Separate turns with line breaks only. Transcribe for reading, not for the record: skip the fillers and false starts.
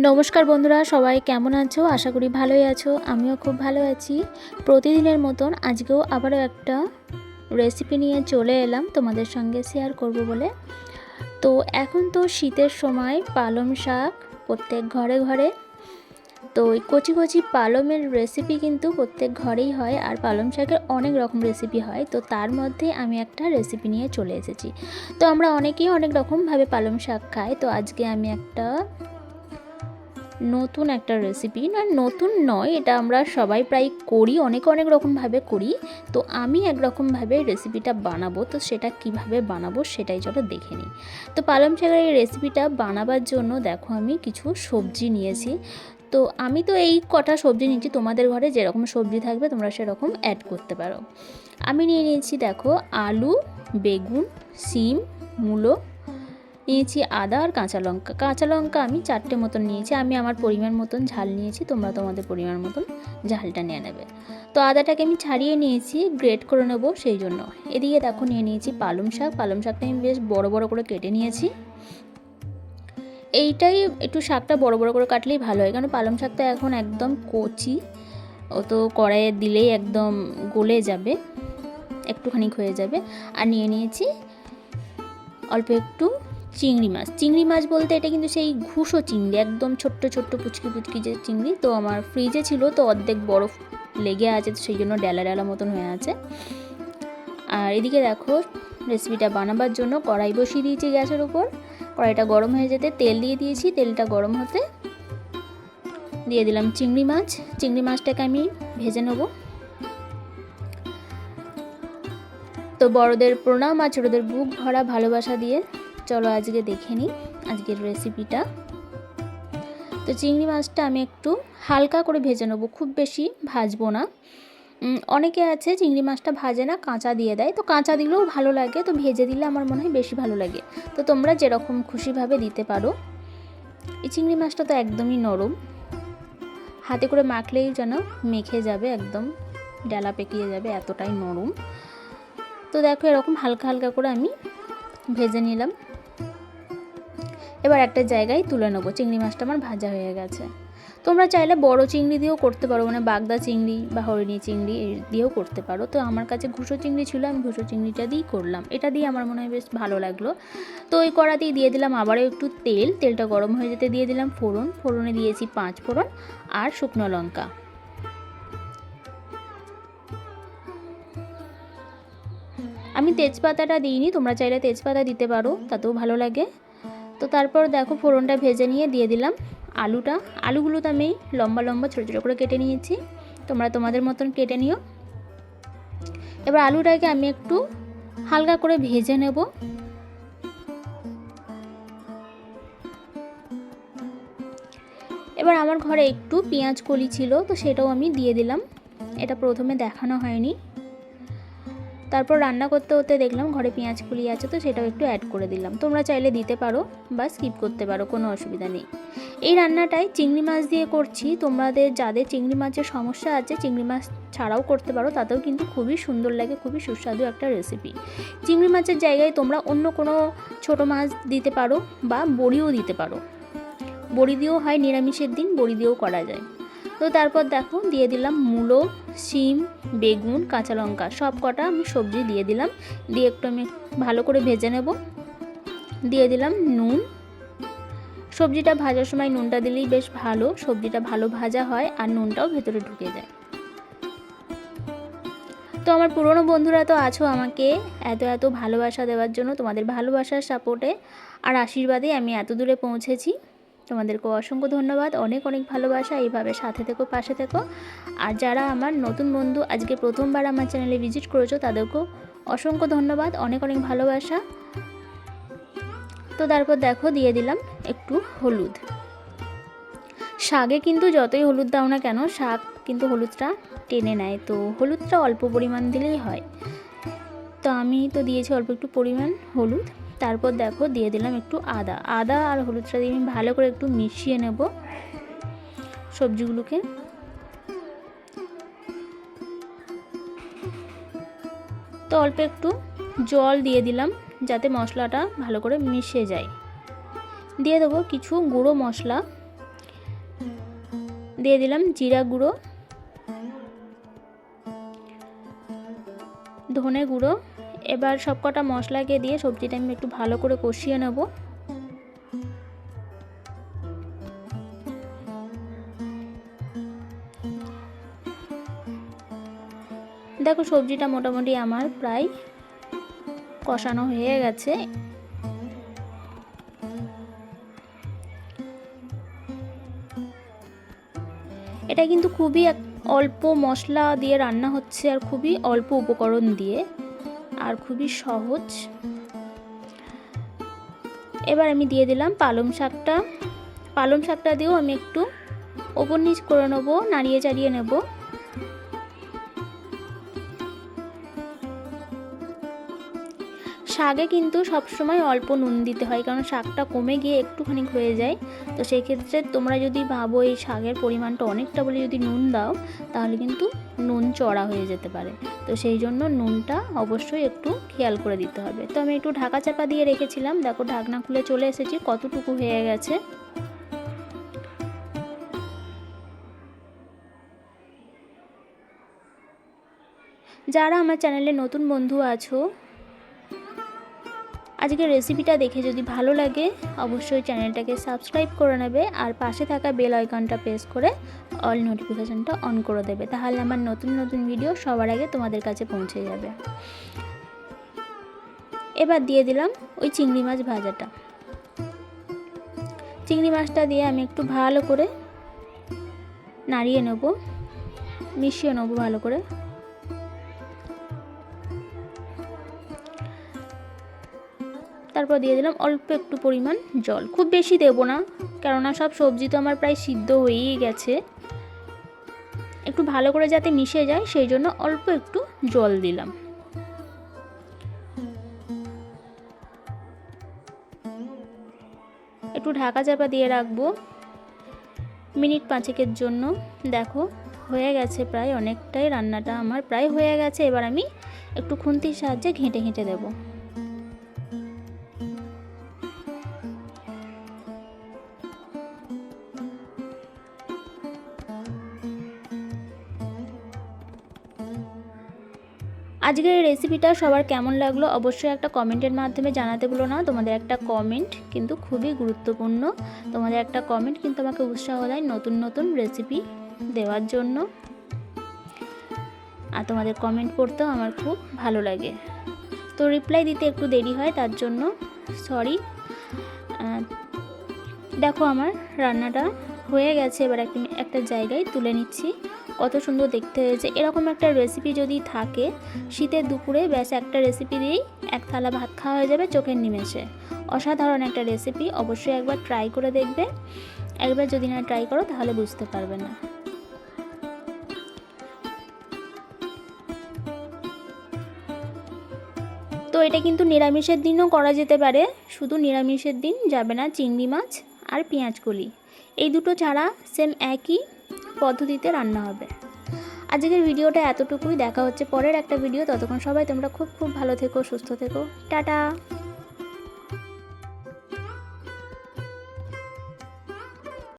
নমস্কার বন্ধুরা, সবাই কেমন আছো? আশা করি ভালোই আছো। আমিও খুব ভালো আছি। প্রতিদিনের মতন আজকেও আবারও একটা রেসিপি নিয়ে চলে এলাম তোমাদের সঙ্গে শেয়ার করব বলে। তো এখন তো শীতের সময় পালং শাক প্রত্যেক ঘরে ঘরে। তো ওই কচি কচি পালংয়ের রেসিপি কিন্তু প্রত্যেক ঘরেই হয়, আর পালং শাকের অনেক রকম রেসিপি হয়। তো তার মধ্যে আমি একটা রেসিপি নিয়ে চলে এসেছি। তো আমরা অনেকেই অনেক রকমভাবে পালং শাক খাই। তো আজকে আমি নতুন একটা রেসিপি, নতুন নয়, এটা আমরা সবাই প্রায় করি, অনেক রকমভাবে করি। তো আমি একরকমভাবে রেসিপিটা বানাবো। তো সেটা কিভাবে বানাবো সেটাই চলো দেখে নিই। তো পালং শাকের এই রেসিপিটা বানাবার জন্য দেখো আমি কিছু সবজি নিয়েছি। তো আমি তো এই কটা সবজি নিয়েছি, তোমাদের ঘরে যেরকম সবজি থাকবে তোমরা সেরকম অ্যাড করতে পারো। আমি নিয়েছি দেখো আলু, বেগুন, সিম, মূলো, নিয়েছি আদা আর কাঁচা লঙ্কা আমি 4টে মতন নিয়েছি। আমি আমার পরিমাণ মতন ঝাল নিয়েছি, তোমরা তোমাদের পরিমাণ মতন ঝালটা নিয়ে নেবে। তো আদাটাকে আমি ছাড়িয়ে নিয়েছি, গ্রেট করে নেব সেই জন্য। এদিকে দেখো নিয়ে নিয়েছি পালং শাকটা আমি বেশ বড় বড় করে কেটে নিয়েছি। এইটাই একটু শাকটা বড় বড় করে কাটলেই ভালো হয়, কারণ পালং শাকটা এখন একদম কচি, ও তো কড়াইয়ে দিলেই একদম গলে যাবে, একটুখানি হয়ে যাবে। আর নিয়ে নিয়েছি অল্প একটু চিংড়ি মাছ বলতে এটা কিন্তু সেই ঘুষো চিংড়ি, একদম ছোট্ট ছোট্ট পুচকি যে চিংড়ি। তো আমার ফ্রিজে ছিল, তো অর্ধেক বরফ লেগে আছে, তো সেই জন্য ডেলা মতন হয়ে আছে। আর এদিকে দেখো রেসিপিটা বানাবার জন্য কড়াই বসিয়ে দিয়েছি গ্যাসের উপর। কড়াইটা গরম হয়ে যেতে তেল দিয়ে দিয়েছি। তেলটা গরম হতে দিয়ে দিলাম চিংড়ি মাছটাকে আমি ভেজে নেব। তো বড়দের প্রণাম আর ছোটদের বুক ভরা ভালোবাসা দিয়ে চলো আজকে দেখে নিই আজকের রেসিপিটা। তো চিংড়ি মাছটা আমি একটু হালকা করে ভেজে নেবো, খুব বেশি ভাজবো না। অনেকে আছে চিংড়ি মাছটা ভাজে না, কাঁচা দিয়ে দেয়। তো কাঁচা দিলেও ভালো লাগে, তো ভেজে দিলে আমার মনে হয় বেশি ভালো লাগে। তো তোমরা যেরকম খুশিভাবে দিতে পারো। এই চিংড়ি মাছটা তো একদমই নরম, হাতে করে মাখলেই যেন মেখে যাবে, একদম ডালা পেকিয়ে যাবে, এতটাই নরম। তো দেখো এরকম হালকা হালকা করে আমি ভেজে নিলাম। এবার একটা জায়গায় তুলে নেবো। চিংড়ি মাছটা আমার ভাজা হয়ে গেছে। তোমরা চাইলে বড় চিংড়ি দিয়েও করতে পারো, মানে বাগদা চিংড়ি বা হরিণী চিংড়ি দিয়েও করতে পারো। তো আমার কাছে ঘুষো চিংড়ি ছিল, আমি ঘুষো চিংড়িটা দিয়েই করলাম। এটা দিয়ে আমার মনে হয় বেশ ভালো লাগলো। তো ওই কড়াতেই দিয়ে দিলাম আবারও একটু তেলটা গরম হয়ে যেতে দিয়ে দিলাম ফোড়নে দিয়েছি 5 ফোড়ন আর শুকনো লঙ্কা। আমি তেজপাতাটা দিইনি, তোমরা চাইলে তেজপাতা দিতে পারো, তাতেও ভালো লাগে। তো তারপর দেখো ফোড়নটা ভেজে নিয়ে দিয়ে দিলাম আলুগুলো তো আমি লম্বা লম্বা ছোটো ছোটো করে কেটে নিয়েছি, তোমরা তোমাদের মতন কেটে নিও। এবার আলুটাকে আমি একটু হালকা করে ভেজে নেব। এবার আমার ঘরে একটু পেঁয়াজ কলি ছিল, তো সেটাও আমি দিয়ে দিলাম। এটা প্রথমে দেখানো হয়নি। তারপর রান্না করতে হতে দেখলাম ঘরে পেঁয়াজ কুলি আছে, তো সেটাও একটু অ্যাড করে দিলাম। তোমরা চাইলে দিতে পারো বা স্কিপ করতে পারো, কোনো অসুবিধা নেই। এই রান্নাটাই চিংড়ি মাছ দিয়ে করছি। তোমাদের যাদের চিংড়ি মাছের সমস্যা আছে চিংড়ি মাছ ছাড়াও করতে পারো, তাতেও কিন্তু খুবই সুন্দর লাগে, খুবই সুস্বাদু একটা রেসিপি। চিংড়ি মাছের জায়গায় তোমরা অন্য কোনো ছোটো মাছ দিতে পারো বা বড়িও দিতে পারো। বড়ি দিয়েও হয়, নিরামিষের দিন বড়ি দিয়েও করা যায়। তো তারপর দেখো দিয়ে দিলাম মূলো, শিম, বেগুন, কাঁচা লঙ্কা, সব কটা আমি সবজি দিয়ে দিলাম। দিয়ে একটু আমি ভালো করে ভেজে নেব। দিয়ে দিলাম নুন। সবজিটা ভাজার সময় নুনটা দিলেই বেশ ভালো, সবজিটা ভালো ভাজা হয় আর নুনটাও ভেতরে ঢুকে যায়। তো আমার পুরনো বন্ধুরা তো আছো আমাকে এত ভালোবাসা দেওয়ার জন্য, তোমাদের ভালোবাসার সাপোর্টে আর আশীর্বাদে আমি এত দূরে পৌঁছেছি। তোমাদেরকে অসংখ্য ধন্যবাদ, অনেক ভালোবাসা, এইভাবে সাথে থেকো, পাশে থেকো। আর যারা আমার নতুন বন্ধু আজকে প্রথমবার আমার চ্যানেলে ভিজিট করেছো তাদেরকেও অসংখ্য ধন্যবাদ, অনেক ভালোবাসা। তো তারপর দেখো দিয়ে দিলাম একটু হলুদ। শাকে কিন্তু যতই হলুদ দাও না কেন, শাক কিন্তু হলুদটা টেনে নেয়, তো হলুদটা অল্প পরিমাণ দিলেই হয়। তো আমি তো দিয়েছি অল্প একটু পরিমাণ হলুদ। তারপর দেখো দিয়ে দিলাম একটু আদা আর হলুদটা দিয়ে আমি ভালো করে একটু মিশিয়ে নেব সবজিগুলোকে। তো অল্প একটু জল দিয়ে দিলাম যাতে মশলাটা ভালো করে মিশে যায়। দিয়ে দেবো কিছু গুঁড়ো মশলা। দিয়ে দিলাম জিরা গুঁড়ো, ধনে গুঁড়ো। এবার সবকটা মশলাকে দিয়ে সবজিটা আমি একটু ভালো করে কষিয়ে নেব। দেখো সবজিটা মোটামুটি আমার প্রায় কষানো হয়ে গেছে। এটা কিন্তু খুবই অল্প মশলা দিয়ে রান্না হচ্ছে, আর খুবই অল্প উপকরণ দিয়ে, আর খুবই সহজ। এবার আমি দিয়ে দিলাম পালং শাকটা। পালং শাকটা দিয়েও আমি একটু ওপর নিচ করে নেবো, নাড়িয়ে চাড়িয়ে নেব। শাকে কিন্তু সবসময় অল্প নুন দিতে হয়, কারণ শাকটা কমে গিয়ে একটুখানি হয়ে যায়। তো সেই ক্ষেত্রে তোমরা যদি ভাবো এই শাকের পরিমাণটা অনেকটা বলে যদি নুন দাও, তাহলে কিন্তু নুন চড়া হয়ে যেতে পারে। তো সেই জন্য নুনটা অবশ্যই একটু খেয়াল করে দিতে হবে। তো আমি একটু ঢাকা চাপা দিয়ে রেখেছিলাম, দেখো ঢাকনা খুলে চলে এসেছি, কতটুকু হয়ে গেছে। যারা আমার চ্যানেলে নতুন বন্ধু আছো, আজকের রেসিপিটা দেখে যদি ভালো লাগে অবশ্যই চ্যানেলটাকে সাবস্ক্রাইব করে নেবে, আর পাশে থাকা বেল আইকনটা প্রেস করে অল নোটিফিকেশানটা অন করে দেবে, তাহলে আমার নতুন নতুন ভিডিও সবার আগে তোমাদের কাছে পৌঁছে যাবে। এবার দিয়ে দিলাম ওই চিংড়ি মাছ ভাজাটা। চিংড়ি মাছটা দিয়ে আমি একটু ভালো করে নাড়িয়ে নেব, মিশিয়ে নেব ভালো করে। তারপর দিয়ে দিলাম অল্প একটু পরিমাণ জল, খুব বেশি দেব না, কেননা সব সবজি তো আমার প্রায় সিদ্ধ হয়েই গেছে। একটু ভালো করে যাতে মিশে যায় সেই জন্য অল্প একটু জল দিলাম। একটু ঢাকা চাপা দিয়ে রাখবো মিনিট 5-এর জন্য। দেখো হয়ে গেছে প্রায়, অনেকটাই রান্নাটা আমার প্রায় হয়ে গেছে। এবার আমি একটু খুন্তির সাহায্যে ঘেঁটে ঘেঁটে দেবো। আজকের এই রেসিপিটা সবার কেমন লাগলো অবশ্যই একটা কমেন্টের মাধ্যমে জানাতে ভুলো না। তোমাদের একটা কমেন্ট কিন্তু খুবই গুরুত্বপূর্ণ, তোমাদের একটা কমেন্ট কিন্তু আমাকে উৎসাহ দেয় নতুন নতুন রেসিপি দেওয়ার জন্য, আর তোমাদের কমেন্ট পড়তেও আমার খুব ভালো লাগে। তো রিপ্লাই দিতে একটু দেরি হয়, তার জন্য সরি। দেখো আমার রান্নাটা হয়ে গেছে, এবার একটা জায়গায় তুলে নিচ্ছি। কত সুন্দর দেখতে হয়েছে। এরকম একটা রেসিপি যদি থাকে শীতের দুপুরে, ব্যাস একটা রেসিপি দিয়েই এক থালা ভাত খাওয়া হয়ে যাবে চোখের নিমেষে। অসাধারণ একটা রেসিপি, অবশ্যই একবার ট্রাই করে দেখবে। একবার যদি না ট্রাই করো তাহলে বুঝতে পারবে না। তো এটা কিন্তু নিরামিষের দিনও করা যেতে পারে, শুধু নিরামিষের দিন যাবে না। চিংড়ি মাছ আর পেঁয়াজকলি এই দুটো ছাড়া সেম একই পদ্ধতিতে রান্না হবে। আজকের ভিডিওটা এতটুকুই, দেখা হচ্ছে পরের একটা ভিডিও। ততক্ষণ সবাই তোমরা খুব খুব ভালো থেকো, সুস্থ থেকো, টাটা।